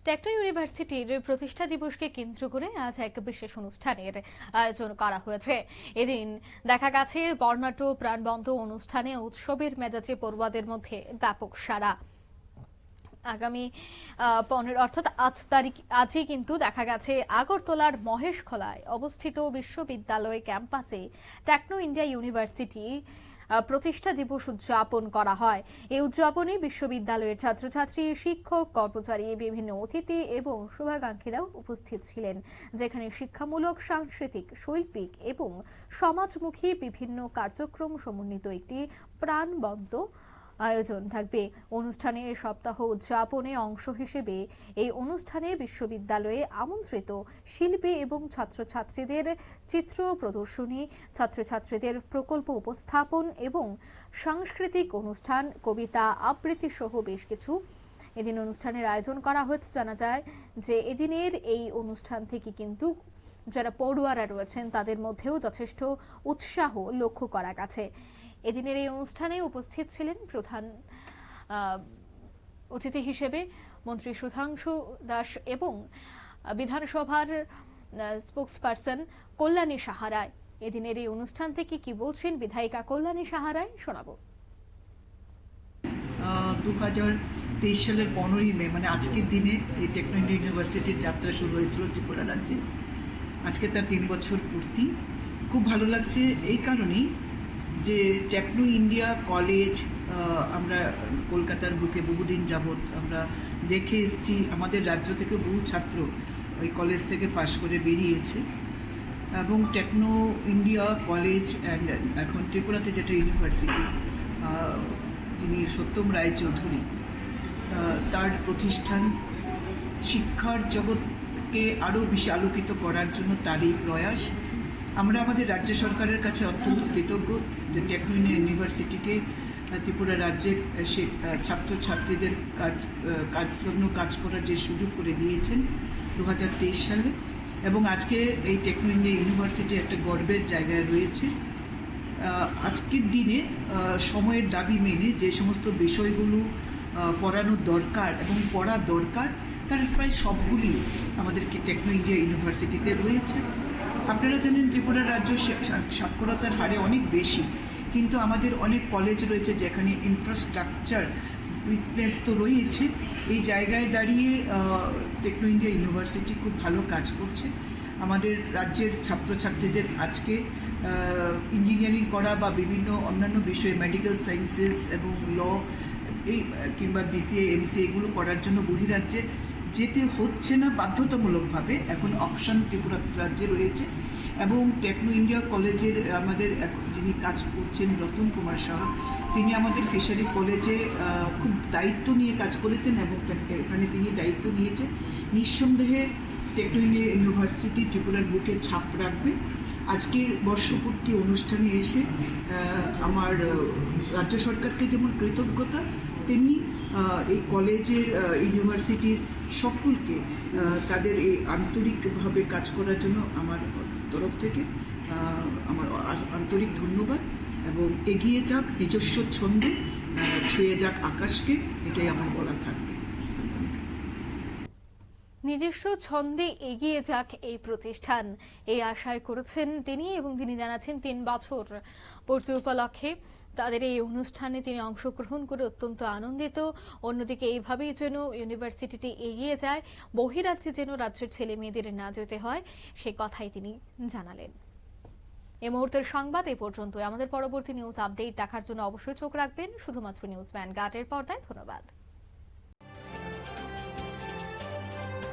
Techno ইউনিভার্সিটির প্রতিষ্ঠা দিবসকে কেন্দ্র করে আজ এক বিশেষ অনুষ্ঠানের আয়োজন করা হয়েছে। এদিন দেখা গেছে বর্ণাঢ্য প্রাণবন্ত অনুষ্ঠানে উৎসবের মেজাজে পড়ুয়াদের মধ্যে ব্যাপক সাড়া। আগামী 15 অর্থাৎ আজই কিন্তু দেখা গেছে আগরতলার মহেশখলায় অবস্থিত বিশ্ববিদ্যালয় ক্যাম্পাসে টেকনো ইন্ডিয়া ইউনিভার্সিটি প্রতিষ্ঠা দিবস উদযাপন করা হয়। এই উদযাপনে বিশ্ববিদ্যালয়ের ছাত্রছাত্রী, শিক্ষক, কর্মচারী, বিভিন্ন অতিথি এবং শুভাকাঙ্ক্ষীরাও উপস্থিত ছিলেন, যেখানে শিক্ষামূলক, সাংস্কৃতিক, শৈল্পিক এবং সমাজমুখী বিভিন্ন কার্যক্রম সমন্বিত একটি প্রাণবন্ত আয়োজন থাকবে। অনুষ্ঠানের সপ্তাহ উদযাপনে অংশ হিসেবে এই অনুষ্ঠানে বিশ্ববিদ্যালয়ে আমন্ত্রিত শিল্পী এবং ছাত্রছাত্রীদের চিত্র প্রদর্শনী, ছাত্রছাত্রীদের প্রকল্প উপস্থাপন এবং সাংস্কৃতিক অনুষ্ঠান, কবিতা আবৃত্তি সহ বেশ কিছু এদিন অনুষ্ঠানের আয়োজন করা হয়েছে। জানা যায় যে এদিনের এই অনুষ্ঠান থেকে কিন্তু যারা পড়ুয়ারা রয়েছেন তাদের মধ্যেও যথেষ্ট উৎসাহ লক্ষ্য করা গেছে। এদিনের এই অনুষ্ঠানে উপস্থিত ছিলেন প্রধান অতিথি হিসেবে মন্ত্রী সুধাংশু দাস এবং বিধানসভার স্পোকসপারসন কল্যাণী সাহা রায়। এদিনের এই অনুষ্ঠান থেকে কি বলছেন বিধায়িকা কল্যাণী সাহা রায় শোনাবো। 2023 সালের 15ই মে মানে আজকের দিনে এই টেকনো ইন্ডিয়া ইউনিভার্সিটির যাত্রা শুরু হয়েছিল ত্রিপুরা রাজ্যে। আজকে তার 3 বছর পূর্তি। খুব ভালো লাগছে এই কারণেই যে টেকনো ইন্ডিয়া কলেজ আমরা কলকাতার বুকে বহুদিন যাবৎ আমরা দেখে এসেছি। আমাদের রাজ্য থেকে বহু ছাত্র ওই কলেজ থেকে পাশ করে বেরিয়েছে এবং টেকনো ইন্ডিয়া কলেজ অ্যান্ড এখন ত্রিপুরাতে যেটা ইউনিভার্সিটি, যিনি সত্যম রায়চৌধুরী, তার প্রতিষ্ঠান শিক্ষার জগৎকে আরও বেশি আলোকিত করার জন্য তার এই প্রয়াস। আমরা আমাদের রাজ্য সরকারের কাছে অত্যন্ত কৃতজ্ঞ যে টেকনো ইন্ডিয়া ইউনিভার্সিটিকে ত্রিপুরা রাজ্যের ছাত্রছাত্রীদের কাজ করার যে সুযোগ করে দিয়েছেন 2023 সালে, এবং আজকে এই টেকনো ইন্ডিয়া ইউনিভার্সিটি একটা গর্বের জায়গায় রয়েছে। আজকের দিনে সময়ের দাবি মেনে যে সমস্ত বিষয়গুলো পড়ানোর দরকার এবং পড়া দরকার তার প্রায় সবগুলি আমাদেরকে টেকনো ইন্ডিয়া ইউনিভার্সিটিতে রয়েছে। আপনারা জানেন ত্রিপুরা রাজ্য সাক্ষরতার হারে অনেক বেশি, কিন্তু আমাদের অনেক কলেজ রয়েছে যেখানে ইনফ্রাস্ট্রাকচার উইকনেস তো রয়েছে। এই জায়গায় দাঁড়িয়ে টেকনো ইন্ডিয়া ইউনিভার্সিটি খুব ভালো কাজ করছে। আমাদের রাজ্যের ছাত্রছাত্রীদের আজকে ইঞ্জিনিয়ারিং করা বা বিভিন্ন অন্যান্য বিষয়ে মেডিকেল সায়েন্সেস এবং ল এই কিংবা বিসিএ এমসিএ এগুলো করার জন্য বহিরাজ্যে যেতে হচ্ছে না বাধ্যতামূলকভাবে, এখন অপশন ত্রিপুরা রাজ্যে রয়েছে। এবং টেকনো ইন্ডিয়া কলেজের আমাদের যিনি কাজ করছেন রতন কুমার সাহা, তিনি আমাদের ফিশারি কলেজে খুব দায়িত্ব নিয়ে কাজ করেছেন এবং এখানে তিনি দায়িত্ব নিয়েছেন। নিঃসন্দেহে টেকনো ইন্ডিয়া ইউনিভার্সিটি ত্রিপুরার বুকে ছাপ রাখবে। আজকের বর্ষপূর্তি অনুষ্ঠানে এসে আমার রাজ্য সরকারকে যেমন কৃতজ্ঞতা, তেমনি এই কলেজের ইউনিভার্সিটির সকলকে তাদের এই আন্তরিকভাবে কাজ করার জন্য আমার তরফ থেকে আমার আন্তরিক ধন্যবাদ। এবং এগিয়ে যাক নিজস্ব ছন্দে, ছুঁয়ে যাক আকাশকে, এটাই আমার বলা থাকবে। নিজস্ব ছন্দে এগিয়ে যাক এই প্রতিষ্ঠান, এই আশায় করেছেন তিনি। এবং তিনি জানাচ্ছেন 3 বছর পূর্তি উপলক্ষে তাদের এই অনুষ্ঠানে তিনি অংশগ্রহণ করে অত্যন্ত আনন্দিত। অন্যদিকে এইভাবেই যেন ইউনিভার্সিটিটি এগিয়ে যায়, বহিরাজ্যে যেন রাজ্যের ছেলে মেয়েদের না যেতে হয়, সে কথাই তিনি জানালেন। এই মুহূর্তের সংবাদ এই পর্যন্ত। আমাদের পরবর্তী নিউজ আপডেট দেখার জন্য অবশ্যই চোখ রাখবেন শুধুমাত্র নিউজ ভ্যানগার্ডের পর্দায়। ধন্যবাদ।